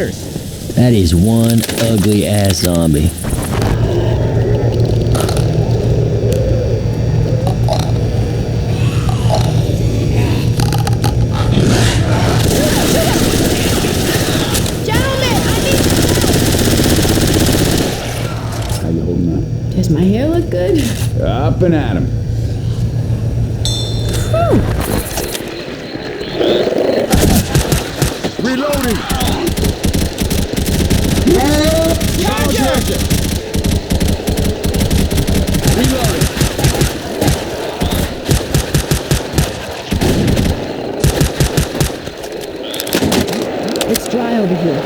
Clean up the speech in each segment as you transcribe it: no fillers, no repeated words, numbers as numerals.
critters. That is one ugly ass zombie. Does my hair look good? Up and at him. Reloading! Charger! Reloading. It's dry over here.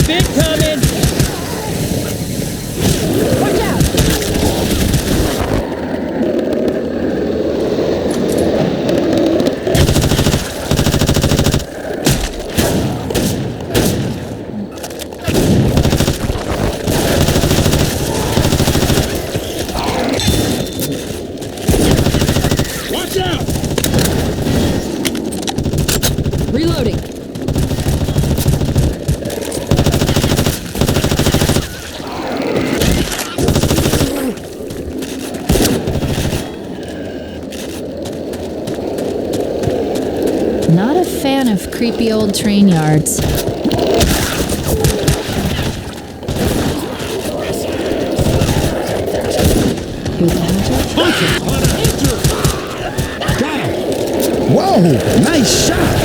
Big coming! Watch out! Watch out! Reloading. Not a fan of creepy old train yards. Here's the hatchet. Whoa! Nice shot!